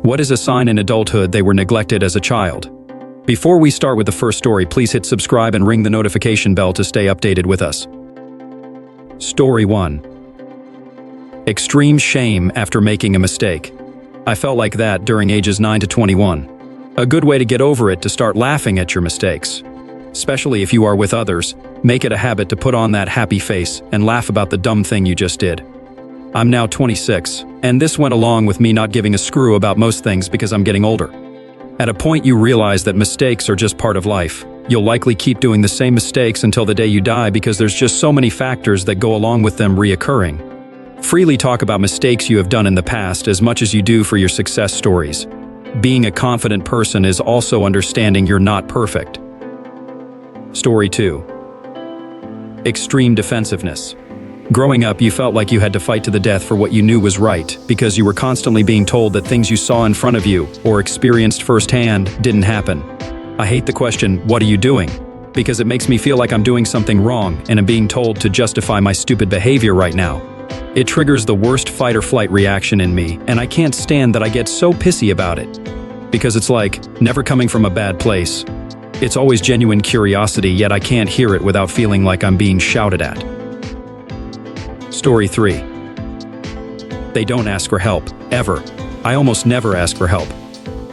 What is a sign in adulthood they were neglected as a child? Before we start with the first story, please hit subscribe and ring the notification bell to stay updated with us. Story 1. Extreme shame after making a mistake. I felt like that during ages 9 to 21. A good way to get over it to start laughing at your mistakes. Especially if you are with others, make it a habit to put on that happy face and laugh about the dumb thing you just did. I'm now 26, and this went along with me not giving a screw about most things because I'm getting older. At a point you realize that mistakes are just part of life. You'll likely keep doing the same mistakes until the day you die because there's just so many factors that go along with them reoccurring. Freely talk about mistakes you have done in the past as much as you do for your success stories. Being a confident person is also understanding you're not perfect. Story 2. Extreme defensiveness. Growing up, you felt like you had to fight to the death for what you knew was right, because you were constantly being told that things you saw in front of you, or experienced firsthand, didn't happen. I hate the question, "What are you doing?" because it makes me feel like I'm doing something wrong and am being told to justify my stupid behavior right now. It triggers the worst fight or flight reaction in me, and I can't stand that I get so pissy about it. Because it's like, never coming from a bad place. It's always genuine curiosity, yet I can't hear it without feeling like I'm being shouted at. Story 3. They don't ask for help, ever. I almost never ask for help.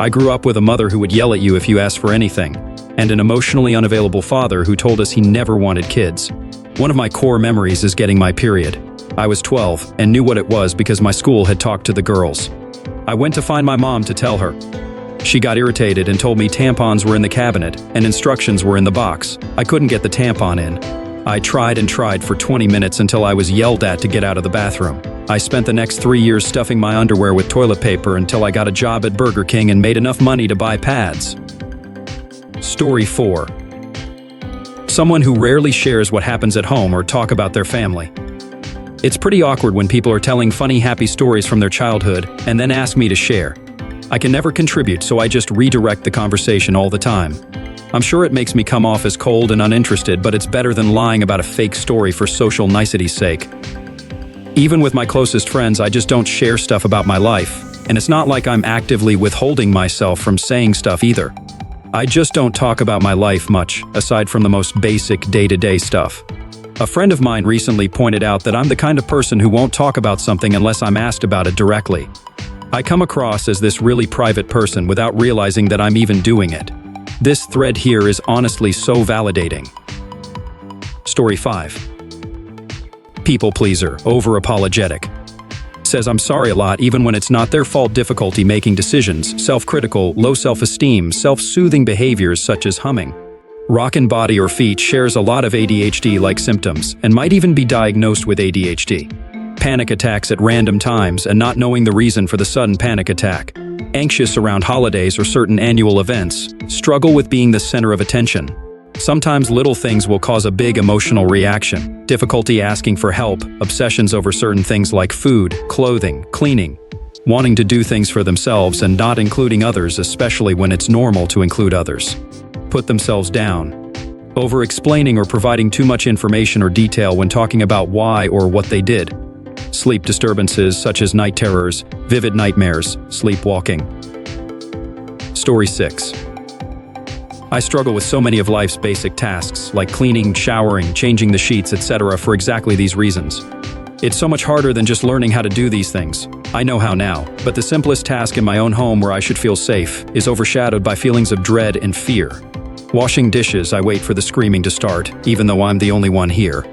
I grew up with a mother who would yell at you if you asked for anything, and an emotionally unavailable father who told us he never wanted kids. One of my core memories is getting my period. I was 12 and knew what it was because my school had talked to the girls. I went to find my mom to tell her. She got irritated and told me tampons were in the cabinet and instructions were in the box. I couldn't get the tampon in. I tried and tried for 20 minutes until I was yelled at to get out of the bathroom. I spent the next 3 years stuffing my underwear with toilet paper until I got a job at Burger King and made enough money to buy pads. Story 4. Someone who rarely shares what happens at home or talk about their family. It's pretty awkward when people are telling funny, happy stories from their childhood and then ask me to share. I can never contribute, so I just redirect the conversation all the time. I'm sure it makes me come off as cold and uninterested, but it's better than lying about a fake story for social nicety's sake. Even with my closest friends, I just don't share stuff about my life, and it's not like I'm actively withholding myself from saying stuff either. I just don't talk about my life much, aside from the most basic day-to-day stuff. A friend of mine recently pointed out that I'm the kind of person who won't talk about something unless I'm asked about it directly. I come across as this really private person without realizing that I'm even doing it. This thread here is honestly so validating. Story 5. People pleaser, over-apologetic. Says I'm sorry a lot even when it's not their fault. Difficulty making decisions, self-critical, low self-esteem, self-soothing behaviors such as humming. Rockin' body or feet. Shares a lot of ADHD-like symptoms and might even be diagnosed with ADHD. Panic attacks at random times and not knowing the reason for the sudden panic attack. Anxious around holidays or certain annual events. Struggle with being the center of attention. Sometimes little things will cause a big emotional reaction. Difficulty asking for help. Obsessions over certain things like food, clothing, cleaning. Wanting to do things for themselves and not including others, especially when it's normal to include others. Put themselves down. Over-explaining or providing too much information or detail when talking about why or what they did. Sleep disturbances such as night terrors, vivid nightmares, sleepwalking. Story 6. I struggle with so many of life's basic tasks, like cleaning, showering, changing the sheets, etc. for exactly these reasons. It's so much harder than just learning how to do these things. I know how now, but the simplest task in my own home where I should feel safe is overshadowed by feelings of dread and fear. Washing dishes, I wait for the screaming to start, even though I'm the only one here.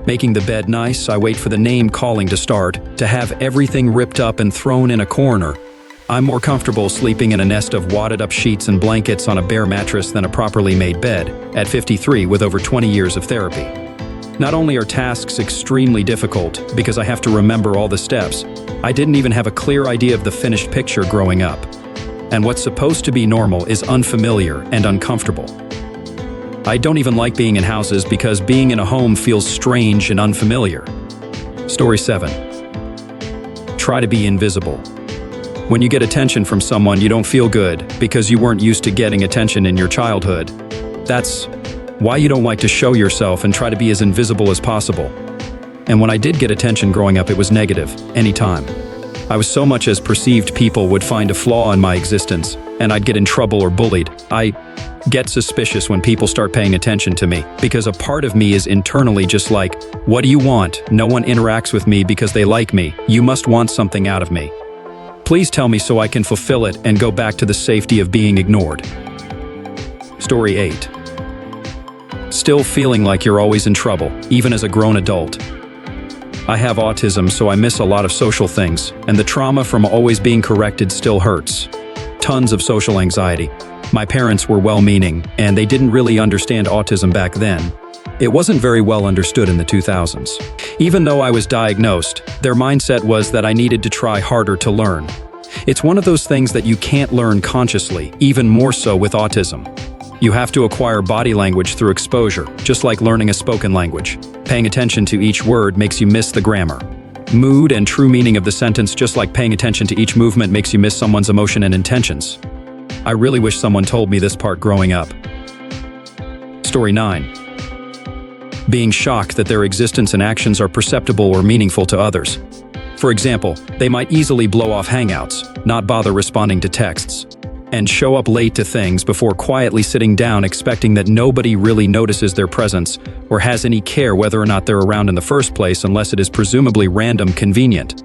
Making the bed nice, I wait for the name calling to start, to have everything ripped up and thrown in a corner. I'm more comfortable sleeping in a nest of wadded up sheets and blankets on a bare mattress than a properly made bed, at 53 with over 20 years of therapy. Not only are tasks extremely difficult, because I have to remember all the steps, I didn't even have a clear idea of the finished picture growing up. And what's supposed to be normal is unfamiliar and uncomfortable. I don't even like being in houses because being in a home feels strange and unfamiliar. Story 7. Try to be invisible. When you get attention from someone, you don't feel good because you weren't used to getting attention in your childhood. That's why you don't like to show yourself and try to be as invisible as possible. And when I did get attention growing up, it was negative, anytime. I was so much as perceived people would find a flaw in my existence, and I'd get in trouble or bullied. I get suspicious when people start paying attention to me, because a part of me is internally just like, what do you want? No one interacts with me because they like me. You must want something out of me. Please tell me so I can fulfill it and go back to the safety of being ignored. Story 8. Still feeling like you're always in trouble, even as a grown adult. I have autism, so I miss a lot of social things, and the trauma from always being corrected still hurts. Tons of social anxiety. My parents were well-meaning, and they didn't really understand autism back then. It wasn't very well understood in the 2000s. Even though I was diagnosed, their mindset was that I needed to try harder to learn. It's one of those things that you can't learn consciously, even more so with autism. You have to acquire body language through exposure, just like learning a spoken language. Paying attention to each word makes you miss the grammar. Mood and true meaning of the sentence, just like paying attention to each movement makes you miss someone's emotion and intentions. I really wish someone told me this part growing up. Story 9. Being shocked that their existence and actions are perceptible or meaningful to others. For example, they might easily blow off hangouts, not bother responding to texts, and show up late to things before quietly sitting down expecting that nobody really notices their presence or has any care whether or not they're around in the first place unless it is presumably random convenient.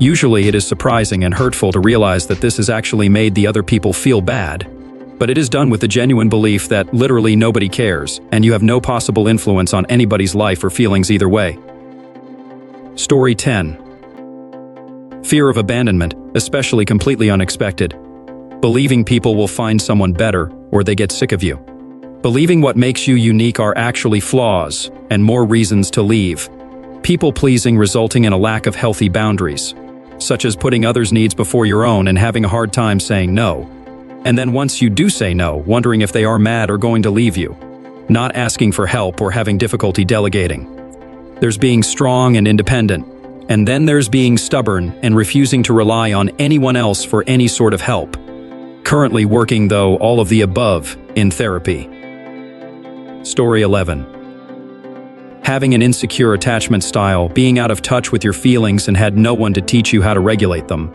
Usually it is surprising and hurtful to realize that this has actually made the other people feel bad, but it is done with the genuine belief that literally nobody cares and you have no possible influence on anybody's life or feelings either way. Story 10. Fear of abandonment, especially completely unexpected. Believing people will find someone better or they get sick of you. Believing what makes you unique are actually flaws and more reasons to leave. People-pleasing resulting in a lack of healthy boundaries, such as putting others' needs before your own and having a hard time saying no. And then once you do say no, wondering if they are mad or going to leave you. Not asking for help or having difficulty delegating. There's being strong and independent. And then there's being stubborn and refusing to rely on anyone else for any sort of help. Currently working, though, all of the above in therapy. Story 11. Having an insecure attachment style, being out of touch with your feelings and had no one to teach you how to regulate them.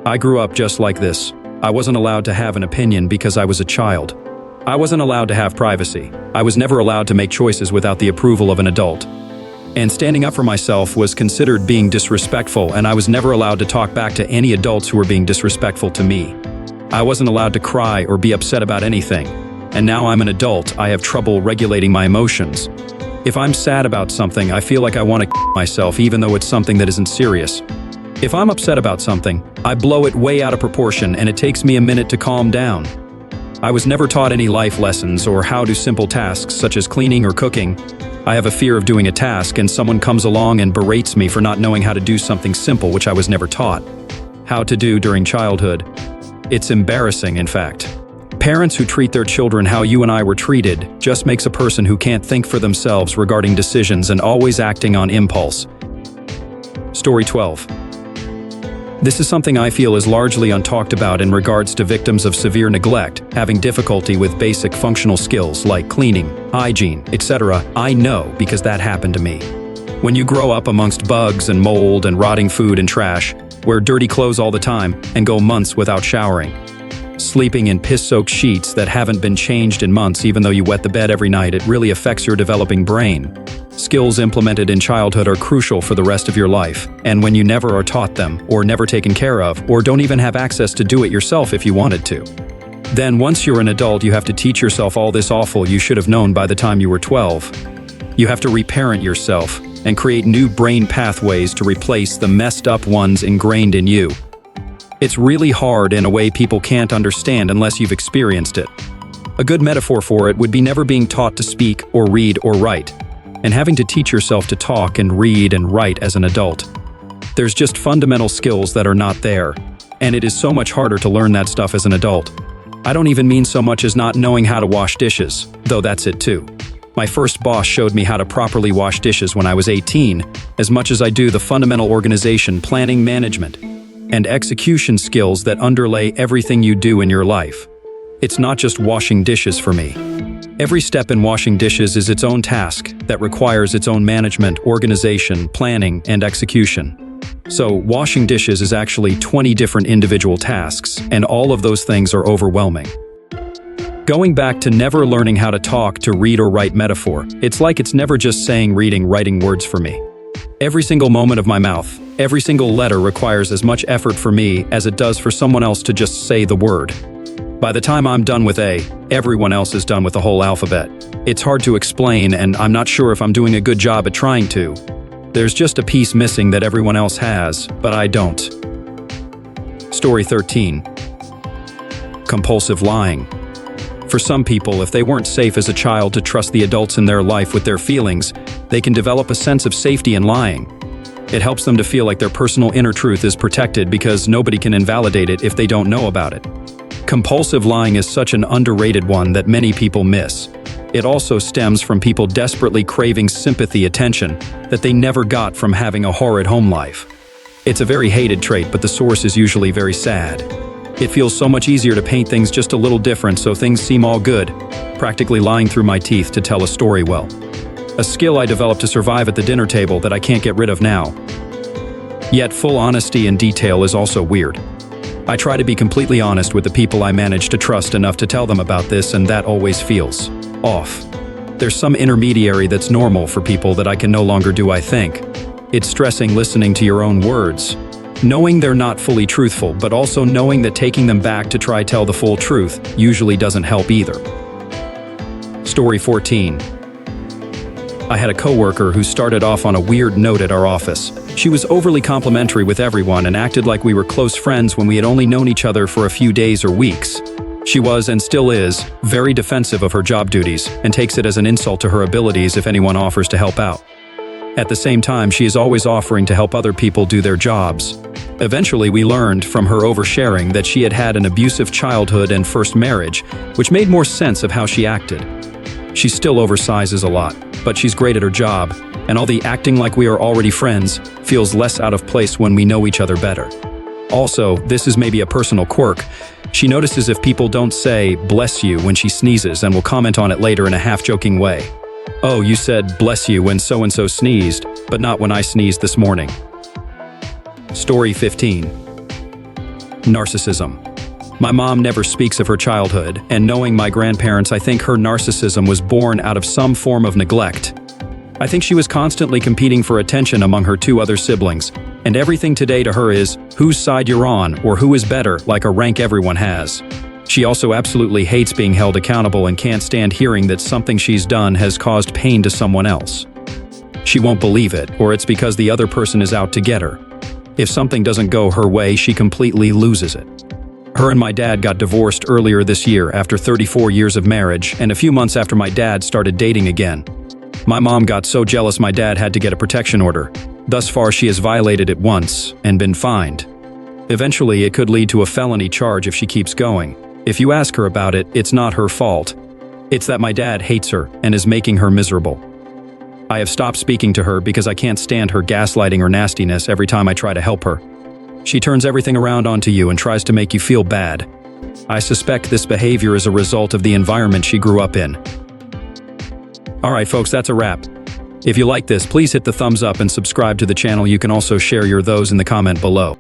I grew up just like this. I wasn't allowed to have an opinion because I was a child. I wasn't allowed to have privacy. I was never allowed to make choices without the approval of an adult. And standing up for myself was considered being disrespectful, and I was never allowed to talk back to any adults who were being disrespectful to me. I wasn't allowed to cry or be upset about anything. And now I'm an adult, I have trouble regulating my emotions. If I'm sad about something, I feel like I want to myself even though it's something that isn't serious. If I'm upset about something, I blow it way out of proportion and it takes me a minute to calm down. I was never taught any life lessons or how to simple tasks such as cleaning or cooking. I have a fear of doing a task and someone comes along and berates me for not knowing how to do something simple which I was never taught how to do during childhood. It's embarrassing, in fact. Parents who treat their children how you and I were treated just makes a person who can't think for themselves regarding decisions and always acting on impulse. Story 12. This is something I feel is largely untalked about in regards to victims of severe neglect, having difficulty with basic functional skills like cleaning, hygiene, etc. I know because that happened to me. When you grow up amongst bugs and mold and rotting food and trash, wear dirty clothes all the time, and go months without showering. Sleeping in piss-soaked sheets that haven't been changed in months even though you wet the bed every night, it really affects your developing brain. Skills implemented in childhood are crucial for the rest of your life, and when you never are taught them, or never taken care of, or don't even have access to do it yourself if you wanted to. Then once you're an adult, you have to teach yourself all this awful you should have known by the time you were 12. You have to reparent yourself and create new brain pathways to replace the messed up ones ingrained in you. It's really hard in a way people can't understand unless you've experienced it. A good metaphor for it would be never being taught to speak or read or write, and having to teach yourself to talk and read and write as an adult. There's just fundamental skills that are not there, and it is so much harder to learn that stuff as an adult. I don't even mean so much as not knowing how to wash dishes, though that's it too. My first boss showed me how to properly wash dishes when I was 18, as much as I do the fundamental organization, planning, management, and execution skills that underlay everything you do in your life. It's not just washing dishes for me. Every step in washing dishes is its own task that requires its own management, organization, planning, and execution. So, washing dishes is actually 20 different individual tasks, and all of those things are overwhelming. Going back to never learning how to talk, to read or write metaphor, it's like it's never just saying, reading, writing words for me. Every single moment of my mouth, every single letter requires as much effort for me as it does for someone else to just say the word. By the time I'm done with A, everyone else is done with the whole alphabet. It's hard to explain, and I'm not sure if I'm doing a good job at trying to. There's just a piece missing that everyone else has, but I don't. Story 13. Compulsive lying. For some people, if they weren't safe as a child to trust the adults in their life with their feelings, they can develop a sense of safety in lying. It helps them to feel like their personal inner truth is protected because nobody can invalidate it if they don't know about it. Compulsive lying is such an underrated one that many people miss. It also stems from people desperately craving sympathy, attention, that they never got from having a horrid home life. It's a very hated trait, but the source is usually very sad. It feels so much easier to paint things just a little different so things seem all good, practically lying through my teeth to tell a story well. A skill I developed to survive at the dinner table that I can't get rid of now. Yet full honesty and detail is also weird. I try to be completely honest with the people I manage to trust enough to tell them about this, and that always feels off. There's some intermediary that's normal for people that I can no longer do, I think. It's stressing listening to your own words, knowing they're not fully truthful, but also knowing that taking them back to try tell the full truth usually doesn't help either. Story 14. I had a coworker who started off on a weird note at our office. She was overly complimentary with everyone and acted like we were close friends when we had only known each other for a few days or weeks. She was, and still is, very defensive of her job duties and takes it as an insult to her abilities if anyone offers to help out. At the same time, she is always offering to help other people do their jobs. Eventually, we learned from her oversharing that she had had an abusive childhood and first marriage, which made more sense of how she acted. She still oversizes a lot, but she's great at her job, and all the acting like we are already friends feels less out of place when we know each other better. Also, this is maybe a personal quirk. She notices if people don't say "bless you" when she sneezes and will comment on it later in a half-joking way. "Oh, you said bless you when so-and-so sneezed, but not when I sneezed this morning." Story 15. Narcissism. My mom never speaks of her childhood, and knowing my grandparents, I think her narcissism was born out of some form of neglect. I think she was constantly competing for attention among her two other siblings, and everything today to her is whose side you're on or who is better, like a rank everyone has. She also absolutely hates being held accountable and can't stand hearing that something she's done has caused pain to someone else. She won't believe it, or it's because the other person is out to get her. If something doesn't go her way, she completely loses it. Her and my dad got divorced earlier this year after 34 years of marriage, and a few months after my dad started dating again. My mom got so jealous my dad had to get a protection order. Thus far, she has violated it once and been fined. Eventually, it could lead to a felony charge if she keeps going. If you ask her about it, it's not her fault. It's that my dad hates her and is making her miserable. I have stopped speaking to her because I can't stand her gaslighting or nastiness every time I try to help her. She turns everything around onto you and tries to make you feel bad. I suspect this behavior is a result of the environment she grew up in. Alright folks, that's a wrap. If you like this, please hit the thumbs up and subscribe to the channel. You can also share your those in the comment below.